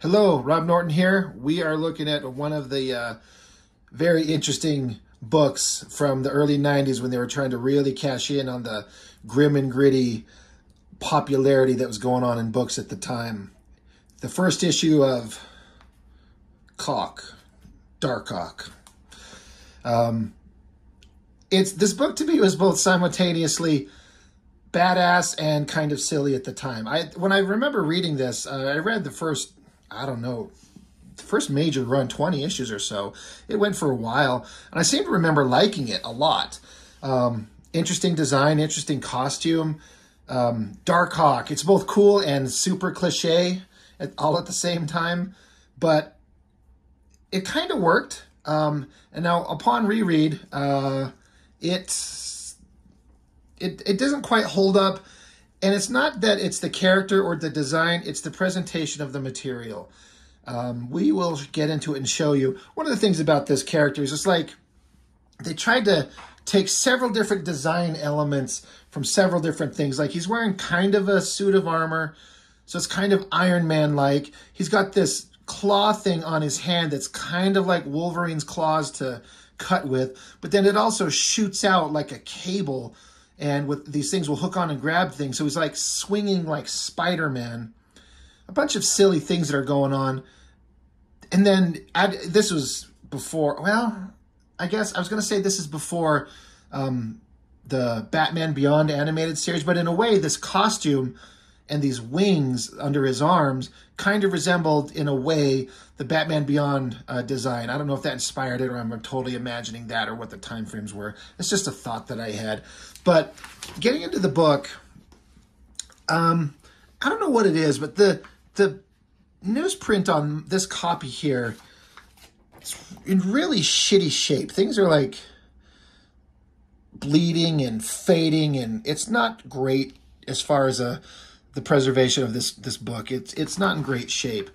Hello, Rob Norton here. We are looking at one of the very interesting books from the early 90s when they were trying to really cash in on the grim and gritty popularity that was going on in books at the time. The first issue of DARKHAWK. This book to me was both simultaneously badass and kind of silly at the time. When I remember reading this, I read the first, the first major run, 20 issues or so. It went for a while, and I seem to remember liking it a lot. Interesting design, interesting costume. DARKHAWK, it's both cool and super cliche all at the same time, but it kind of worked. And now upon reread, it doesn't quite hold up. And it's not that it's the character or the design, it's the presentation of the material. We will get into it and show you. One of the things about this character is it's like they tried to take several different design elements from several different things. Like he's wearing kind of a suit of armor, so it's kind of Iron Man-like. He's got this claw thing on his hand that's kind of like Wolverine's claws to cut with, but then it also shoots out like a cable, and with these things will hook on and grab things. So he's like swinging like Spider-Man. A bunch of silly things that are going on. And then this was before, well, I guess I was going to say this is before the Batman Beyond animated series, but in a way this costume and these wings under his arms kind of resembled, in a way, the Batman Beyond design. I don't know if that inspired it or I'm totally imagining that or what the time frames were. It's just a thought that I had. But getting into the book, I don't know what it is, but the newsprint on this copy here, it's in really shitty shape. Things are like bleeding and fading, and it's not great as far as the preservation of this book. It's not in great shape.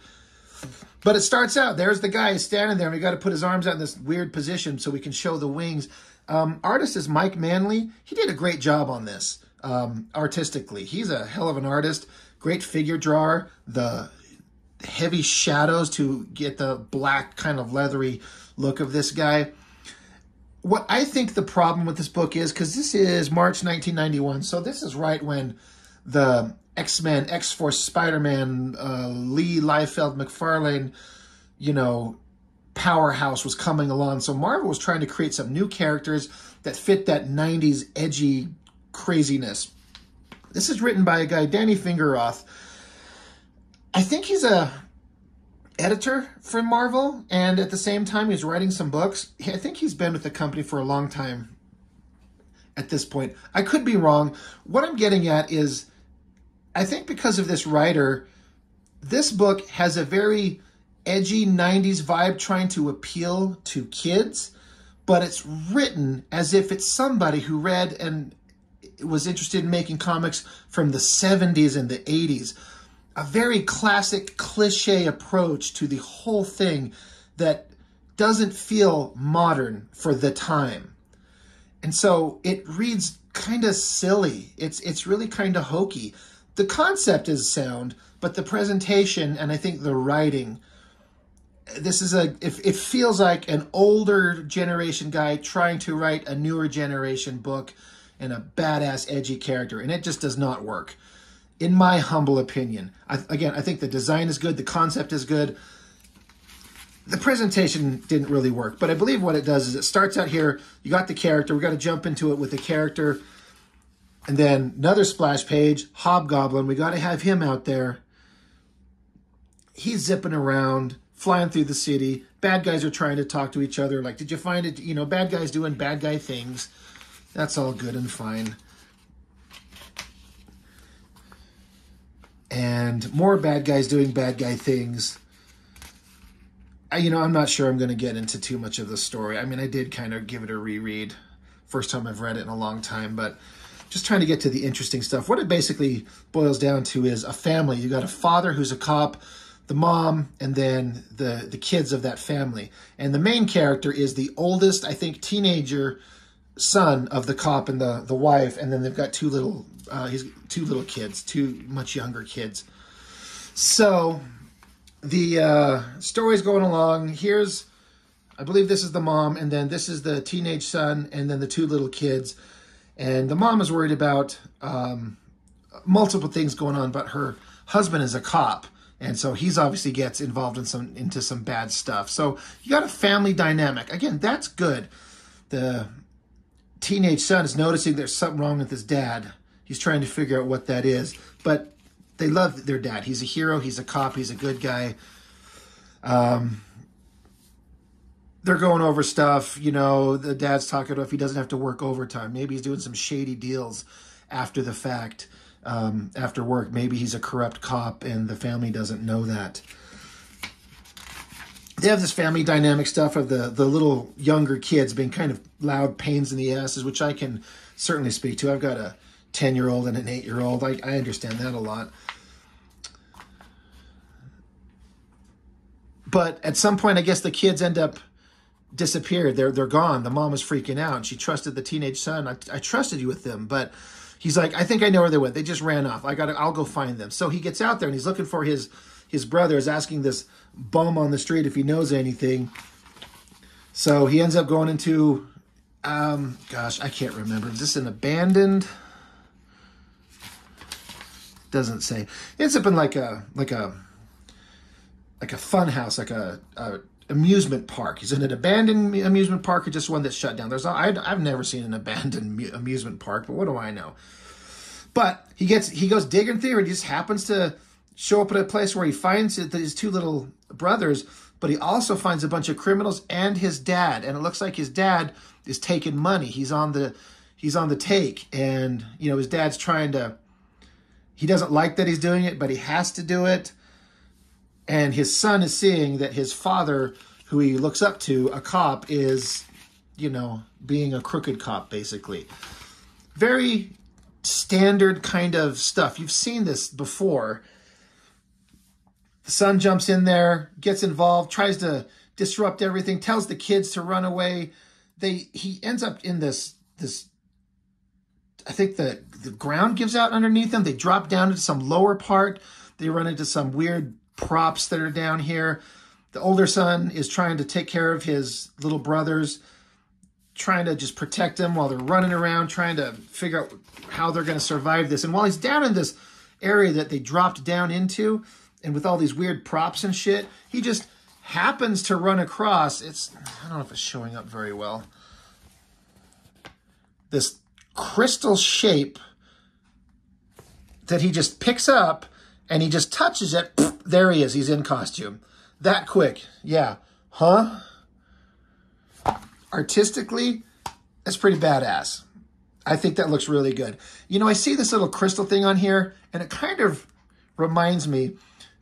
But it starts out, there's the guy standing there, and we got to put his arms out in this weird position so we can show the wings. Artist is Mike Manley. He did a great job on this artistically. He's a hell of an artist. Great figure drawer. The heavy shadows to get the black kind of leathery look of this guy. What I think the problem with this book is, because this is March 1991, so this is right when the X-Men, X-Force, Spider-Man, Lee, Liefeld, McFarlane, powerhouse was coming along. So Marvel was trying to create some new characters that fit that 90s edgy craziness. This is written by a guy, Danny Fingeroth. I think he's a editor for Marvel, and at the same time he's writing some books. I think he's been with the company for a long time at this point. I could be wrong. What I'm getting at is, I think because of this writer, this book has a very edgy 90s vibe trying to appeal to kids, but it's written as if it's somebody who read and was interested in making comics from the 70s and the 80s. A very classic cliche approach to the whole thing that doesn't feel modern for the time. And so it reads kind of silly. It's really kind of hokey. The concept is sound, but the presentation and I think the writing, it feels like an older generation guy trying to write a newer generation book and a badass edgy character, and it just does not work, in my humble opinion. I think the design is good, the concept is good. The presentation didn't really work, but I believe what it does is it starts out here, you got the character, we got to jump into it with the character, and then another splash page, Hobgoblin, we got to have him out there. He's zipping around, flying through the city. Bad guys are trying to talk to each other. Like, did you find it? Bad guys doing bad guy things. That's all good and fine. And more bad guys doing bad guy things. I'm not sure I'm going to get into too much of the story. I mean, I did kind of give it a reread. First time I've read it in a long time, but just trying to get to the interesting stuff. What it basically boils down to is a family. You got a father who's a cop, the mom, and then the kids of that family. And the main character is the oldest, I think, teenager son of the cop and the wife, and then they've got two little kids, two much younger kids. So the story's going along. Here's, I believe this is the mom, and then this is the teenage son, and then the two little kids. And the mom is worried about multiple things going on, but her husband is a cop. And so he's obviously gets involved in into some bad stuff. So you got a family dynamic. Again, that's good. The teenage son is noticing there's something wrong with his dad. He's trying to figure out what that is. But they love their dad. He's a hero. He's a cop. He's a good guy. They're going over stuff. You know, the dad's talking about if he doesn't have to work overtime. Maybe he's doing some shady deals after the fact. After work, maybe he's a corrupt cop and the family doesn't know that. They have this family dynamic stuff of the little younger kids being kind of loud pains in the asses, which I can certainly speak to. I've got a 10-year-old and an 8-year-old. I understand that a lot. But at some point, I guess the kids end up disappeared. They're gone. The mom was freaking out. And she trusted the teenage son. I trusted you with them, but he's like, I think I know where they went. They just ran off. I'll go find them. So he gets out there and he's looking for his brother, is asking this bum on the street if he knows anything. So he ends up going into, gosh, I can't remember. Is this an abandoned? Doesn't say. It ends up in like a fun house, like a amusement park. He's in an abandoned amusement park or just one that's shut down. I've never seen an abandoned amusement park, but what do I know? But he goes digging through and he just happens to show up at a place where he finds his two little brothers, but he also finds a bunch of criminals and his dad. And it looks like his dad is taking money. He's on the take, and you know his dad's trying to. He doesn't like that he's doing it, but he has to do it. And his son is seeing that his father, who he looks up to, a cop, is, you know, being a crooked cop, basically. Very standard kind of stuff. You've seen this before. The son jumps in there, gets involved, tries to disrupt everything, tells the kids to run away. He ends up in this I think the ground gives out underneath them. They drop down into some lower part. They run into some weird props that are down here. The older son is trying to take care of his little brothers, trying to just protect them while they're running around, trying to figure out how they're going to survive this. And while he's down in this area that they dropped down into, and with all these weird props and shit, he just happens to run across, I don't know if it's showing up very well, this crystal shape that he just picks up and he just touches it. There he is. He's in costume. That quick. Yeah. Huh? Artistically, that's pretty badass. I think that looks really good. You know, I see this little crystal thing on here, and it kind of reminds me,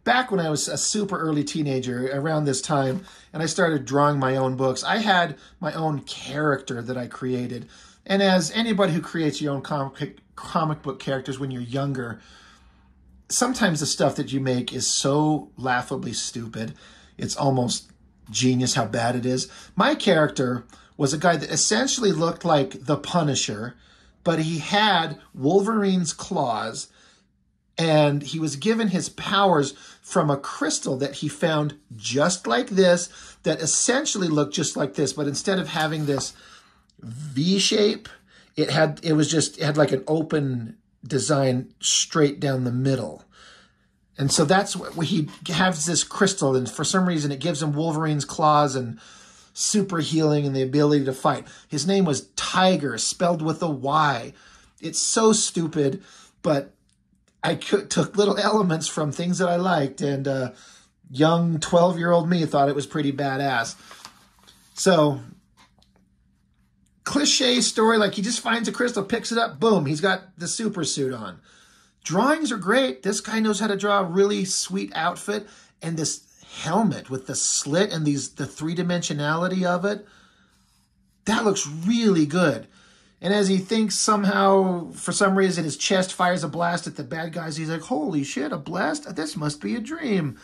back when I was a super early teenager, around this time, and I started drawing my own books, I had my own character that I created. And as anybody who creates your own comic book characters when you're younger, sometimes the stuff that you make is so laughably stupid, it's almost genius how bad it is. My character was a guy that essentially looked like the Punisher, but he had Wolverine's claws, and he was given his powers from a crystal that he found just like this, that essentially looked just like this, but instead of having this V shape, it had like an open design straight down the middle. And so that's what he has, this crystal, and for some reason it gives him Wolverine's claws and super healing and the ability to fight. His name was Tiger, spelled with a Y. It's so stupid, but I took little elements from things that I liked, and young 12-year-old me thought it was pretty badass. So cliche story, like he just finds a crystal, picks it up, boom, he's got the super suit on. Drawings are great. This guy knows how to draw a really sweet outfit, and this helmet with the slit and the three-dimensionality of it, that looks really good. And as he thinks somehow, for some reason, his chest fires a blast at the bad guys, he's like, holy shit, a blast? This must be a dream.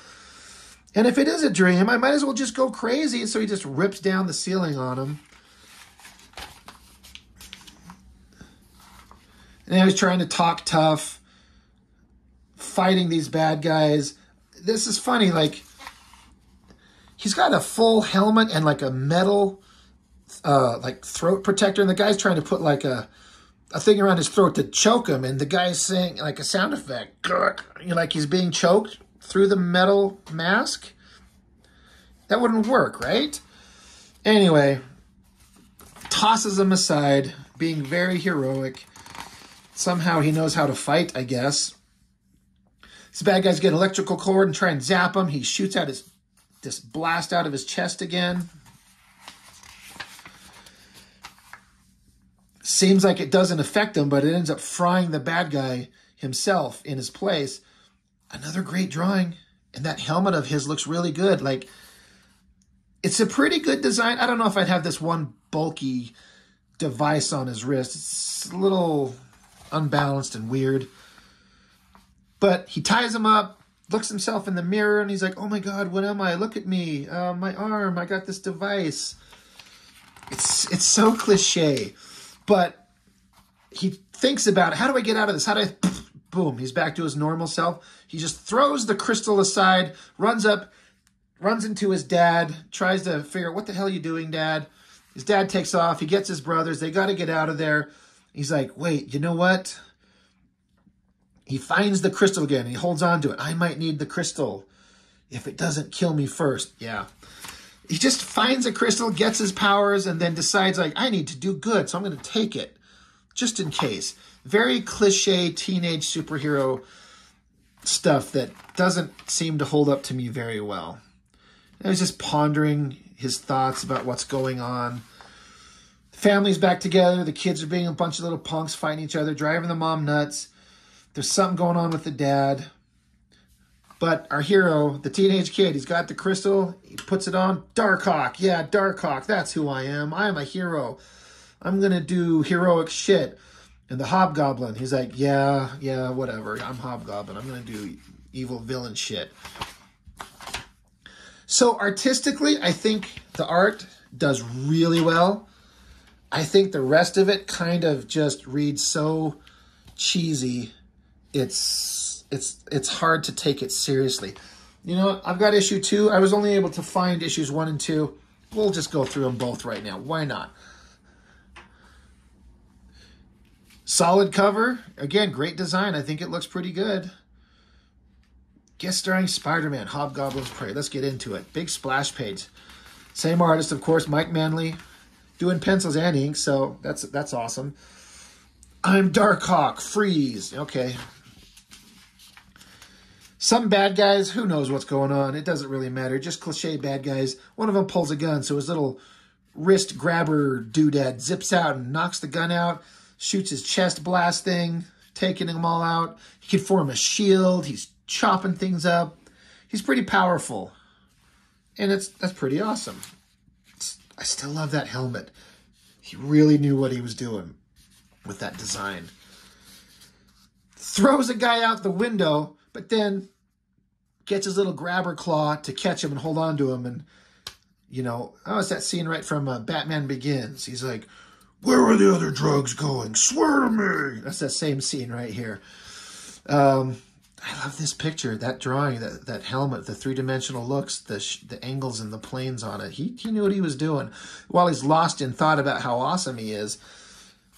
And if it is a dream, I might as well just go crazy. So he just rips down the ceiling on him. And now he's trying to talk tough, fighting these bad guys. This is funny, like, He's got a full helmet and like a metal like throat protector, and the guy's trying to put like a thing around his throat to choke him, and the guy's saying like a sound effect, like he's being choked through the metal mask. That wouldn't work, right? Anyway, tosses him aside, being very heroic. Somehow he knows how to fight, I guess. These bad guys get an electrical cord and try and zap him. He shoots out this blast out of his chest again. Seems like it doesn't affect him, but it ends up frying the bad guy himself in his place. Another great drawing. And that helmet of his looks really good. Like, it's a pretty good design. I don't know if I'd have this one bulky device on his wrist. It's a little unbalanced and weird. But he ties him up, looks himself in the mirror, and he's like, oh my God, what am I? Look at me. My arm. I got this device. It's so cliche. But he thinks about, how do I get out of this? How do I... Boom, he's back to his normal self. He just throws the crystal aside, runs into his dad, tries to figure out, what the hell are you doing, Dad? His dad takes off. He gets his brothers. They got to get out of there. He's like, wait, you know what? He finds the crystal again. And he holds on to it. I might need the crystal if it doesn't kill me first. Yeah. He just finds a crystal, gets his powers, and then decides, like, I need to do good, so I'm going to take it just in case. Very cliche teenage superhero stuff that doesn't seem to hold up to me very well. I was just pondering his thoughts about what's going on. The family's back together. The kids are being a bunch of little punks fighting each other, driving the mom nuts. There's something going on with the dad. But our hero, the teenage kid, he's got the crystal. He puts it on. DARKHAWK. Yeah, DARKHAWK. That's who I am. I am a hero. I'm going to do heroic shit. And the Hobgoblin, he's like, yeah, whatever. I'm Hobgoblin. I'm going to do evil villain shit. So artistically, I think the art does really well. I think the rest of it kind of just reads so cheesy. It's hard to take it seriously. You know, I've got issue 2. I was only able to find issues 1 and 2. We'll just go through them both right now. Why not? Solid cover. Again, great design. I think it looks pretty good. Guest starring Spider-Man, Hobgoblin's Prey. Let's get into it. Big splash page. Same artist, of course, Mike Manley, doing pencils and ink, so that's awesome. I'm DARKHAWK, freeze. Okay. Some bad guys, who knows what's going on? It doesn't really matter. Just cliche bad guys. One of them pulls a gun, so his little wrist grabber doodad zips out and knocks the gun out, shoots his chest blast thing, taking them all out. He can form a shield. He's chopping things up. He's pretty powerful. And that's pretty awesome. I still love that helmet. He really knew what he was doing with that design. Throws a guy out the window, but then gets his little grabber claw to catch him and hold on to him. And, you know, it's that scene right from Batman Begins. He's like, where are the other drugs going? Swear to me. That's that same scene right here. I love this picture, that drawing, that helmet, the three-dimensional looks, the angles and the planes on it. He knew what he was doing. While he's lost in thought about how awesome he is,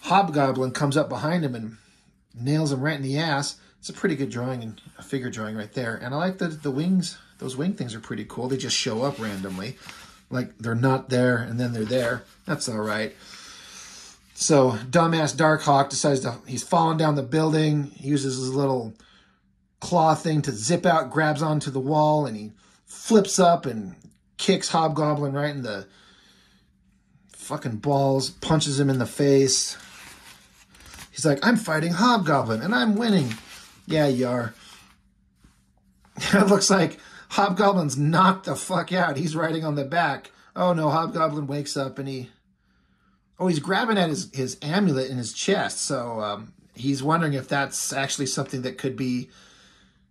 Hobgoblin comes up behind him and nails him right in the ass. It's a pretty good drawing, and a figure drawing right there. And I like the wings. Those wing things are pretty cool. They just show up randomly. Like they're not there, and then they're there. That's all right. So dumbass DARKHAWK decides he's falling down the building. He uses his little claw thing to zip out, grabs onto the wall, and he flips up and kicks Hobgoblin right in the fucking balls, punches him in the face. He's like, I'm fighting Hobgoblin, and I'm winning. Yeah, you are. It looks like Hobgoblin's knocked the fuck out. He's riding on the back. Oh, no, Hobgoblin wakes up, and he's grabbing at his amulet in his chest, so he's wondering if that's actually something that could be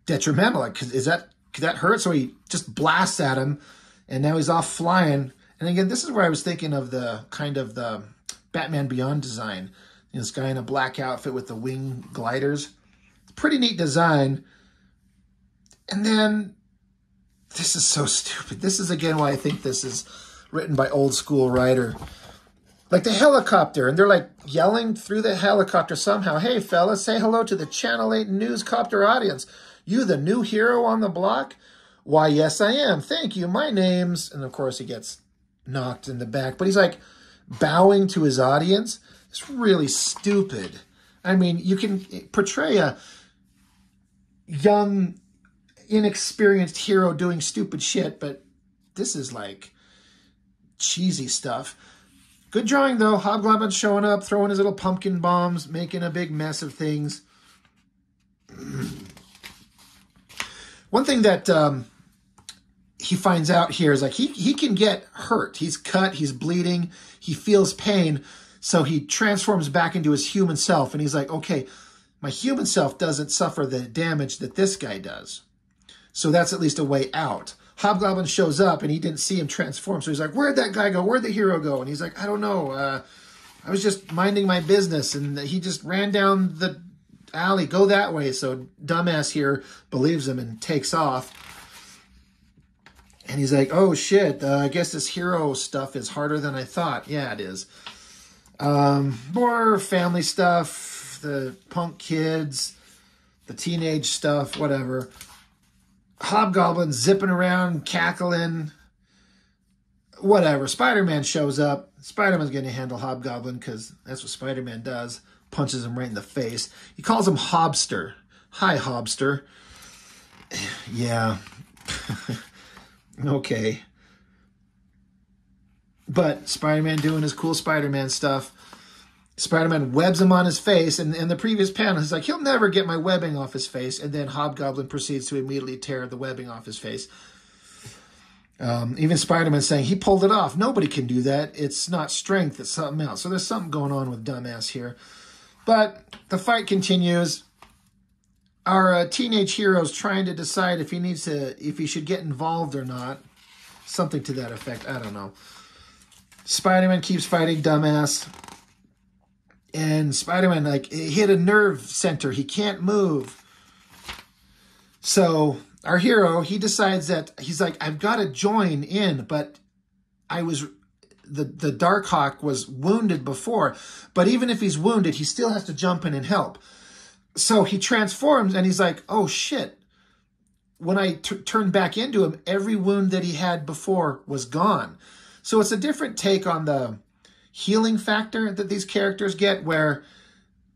detrimental. Like, could that hurt? So he just blasts at him, and now he's off flying. And again, this is where I was thinking of the kind of the Batman Beyond design. This guy in a black outfit with the wing gliders. Pretty neat design. And then This is so stupid. This is, again, why I think this is written by old school writer. Like the helicopter, and they're like yelling through the helicopter somehow. Hey, fellas, say hello to the Channel 8 Newscopter audience. You the new hero on the block? Why, yes, I am. Thank you. My name's... And, of course, he gets knocked in the back. But he's like bowing to his audience. It's really stupid. I mean, you can portray a young, inexperienced hero doing stupid shit, but this is like cheesy stuff. Good drawing, though. Hobgoblin showing up, throwing his little pumpkin bombs, making a big mess of things. One thing that he finds out here is like he can get hurt. He's cut, he's bleeding, he feels pain, so he transforms back into his human self, and he's like, okay, my human self doesn't suffer the damage that this guy does. So that's at least a way out. Hobgoblin shows up, and he didn't see him transform. So he's like, where'd that guy go? Where'd the hero go? And he's like, I don't know. I was just minding my business, and he just ran down the alley. Go that way. So dumbass here believes him and takes off. And he's like, oh, shit. I guess this hero stuff is harder than I thought. Yeah, it is. More family stuff. The punk kids. The teenage stuff. Whatever. Hobgoblin zipping around, cackling, whatever. Spider-Man shows up. Spider-Man's going to handle Hobgoblin because that's what Spider-Man does. Punches him right in the face. He calls him Hobster. Hi, Hobster. Yeah. Okay. But Spider-Man doing his cool Spider-Man stuff. Spider-Man webs him on his face, and in the previous panel, he's like, he'll never get my webbing off his face, and then Hobgoblin proceeds to immediately tear the webbing off his face. Even Spider-Man saying, he pulled it off. Nobody can do that. It's not strength, it's something else. So there's something going on with dumbass here. But the fight continues. Our teenage hero's trying to decide if he should get involved or not. Something to that effect, I don't know. Spider-Man keeps fighting dumbass. And Spider-Man, like, hit a nerve center. He can't move. So our hero, he decides that he's like, I've got to join in, but the DARKHAWK was wounded before. But even if he's wounded, he still has to jump in and help. So he transforms, and he's like, oh, shit. When I turned back into him, every wound that he had before was gone. So it's a different take on the healing factor that these characters get, where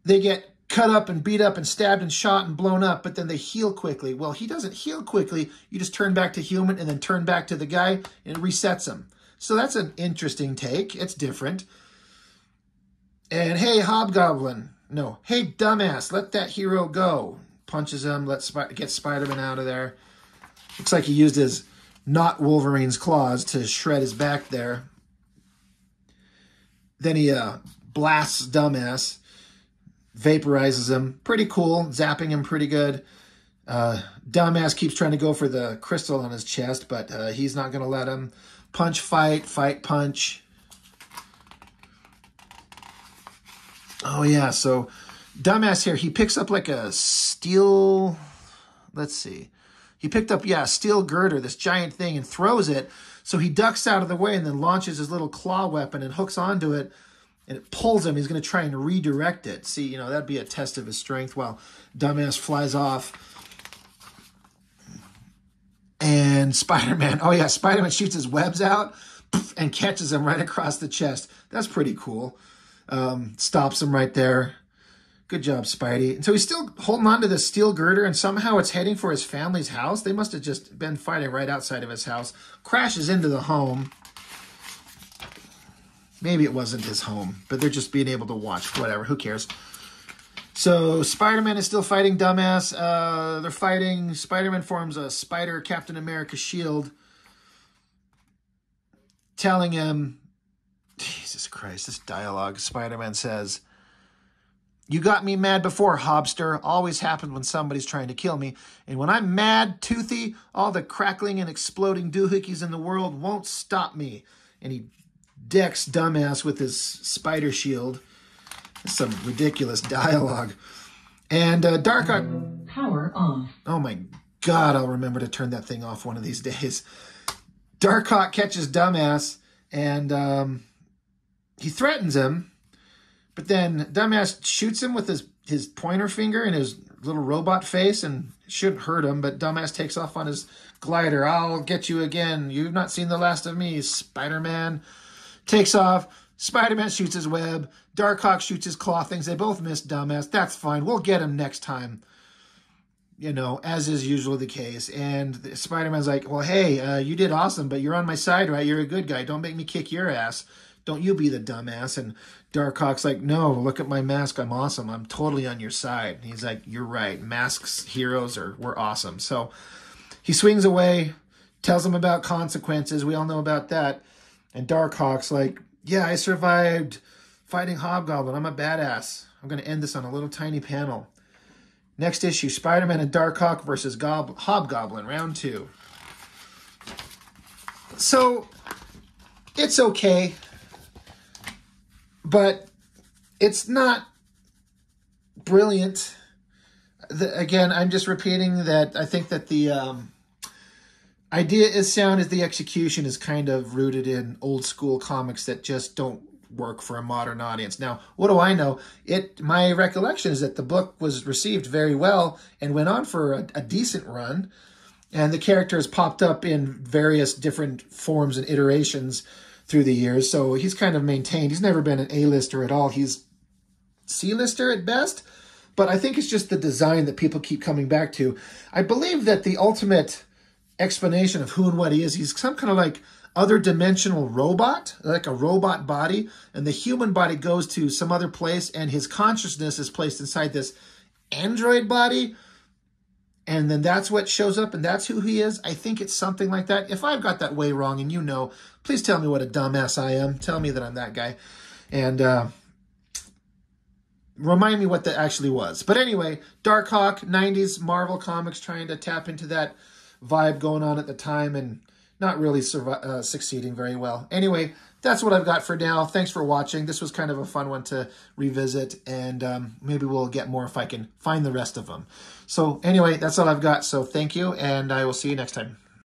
they get cut up and beat up and stabbed and shot and blown up, but then they heal quickly. Well, he doesn't heal quickly. You just turn back to human and then turn back to the guy, and it resets him. So that's an interesting take. It's different. And hey, Hobgoblin. No. Hey, dumbass, let that hero go. Punches him, gets Spider-Man out of there. Looks like he used his not Wolverine's claws to shred his back there. Then he blasts dumbass, vaporizes him. Pretty cool, zapping him pretty good. Dumbass keeps trying to go for the crystal on his chest, but he's not going to let him. Punch, fight, fight, punch. Oh, yeah, so dumbass here, he picks up like a steel, let's see. He picked up, yeah, a steel girder, this giant thing, and throws it. So he ducks out of the way and then launches his little claw weapon and hooks onto it, and it pulls him. He's going to try and redirect it. See, you know, that'd be a test of his strength. While dumbass flies off. And Spider-Man, oh yeah, Spider-Man shoots his webs out and catches him right across the chest. That's pretty cool. Stops him right there. Good job, Spidey. And so he's still holding on to this steel girder, and somehow it's heading for his family's house. They must have just been fighting right outside of his house. Crashes into the home. Maybe it wasn't his home, but they're just being able to watch. Whatever, who cares? So Spider-Man is still fighting dumbass. They're fighting. Spider-Man forms a Spider Captain America shield, telling him, Jesus Christ, this dialogue. Spider-Man says, you got me mad before, Hobster. Always happens when somebody's trying to kill me. And when I'm mad, toothy, all the crackling and exploding doohickeys in the world won't stop me. And he decks dumbass with his spider shield. That's some ridiculous dialogue. And DARKHAWK... Power off. Oh my God, I'll remember to turn that thing off one of these days. DARKHAWK catches Dumbass, and he threatens him, but then Dumbass shoots him with his pointer finger and his little robot face, and shouldn't hurt him, but Dumbass takes off on his glider. I'll get you again. You've not seen the last of me. Spider-Man takes off. Spider-Man shoots his web. DARKHAWK shoots his claw things. They both miss Dumbass. That's fine. We'll get him next time. You know, as is usually the case. And Spider-Man's like, well, hey, you did awesome, but you're on my side, right? You're a good guy. Don't make me kick your ass. Don't you be the dumbass. And DARKHAWK's like, no, look at my mask. I'm awesome. I'm totally on your side. And he's like, you're right. Masks, heroes, we're awesome. So he swings away, tells him about consequences. We all know about that. And DARKHAWK's like, yeah, I survived fighting Hobgoblin. I'm a badass. I'm going to end this on a little tiny panel. Next issue, Spider-Man and DARKHAWK versus Hobgoblin, round 2. So, it's okay, but it's not brilliant. Again, I'm just repeating that I think that the idea is sound, as the execution is kind of rooted in old school comics that just don't work for a modern audience. Now, what do I know? My recollection is that the book was received very well and went on for a decent run, and the characters popped up in various different forms and iterations through the years, so he's kind of maintained. He's never been an A-lister at all. He's C-lister at best, but I think it's just the design that people keep coming back to. I believe that the ultimate explanation of who and what he is, he's some kind of like other dimensional robot, like a robot body, and the human body goes to some other place, and his consciousness is placed inside this android body, and then that's what shows up, and that's who he is. I think it's something like that. If I've got that way wrong, and you know, please tell me what a dumbass I am. Tell me that I'm that guy, and remind me what that actually was. But anyway, DARKHAWK, 90s Marvel Comics, trying to tap into that vibe going on at the time, and not really succeeding very well. Anyway, that's what I've got for now. Thanks for watching. This was kind of a fun one to revisit, and maybe we'll get more if I can find the rest of them. So anyway, that's all I've got. So thank you, and I will see you next time.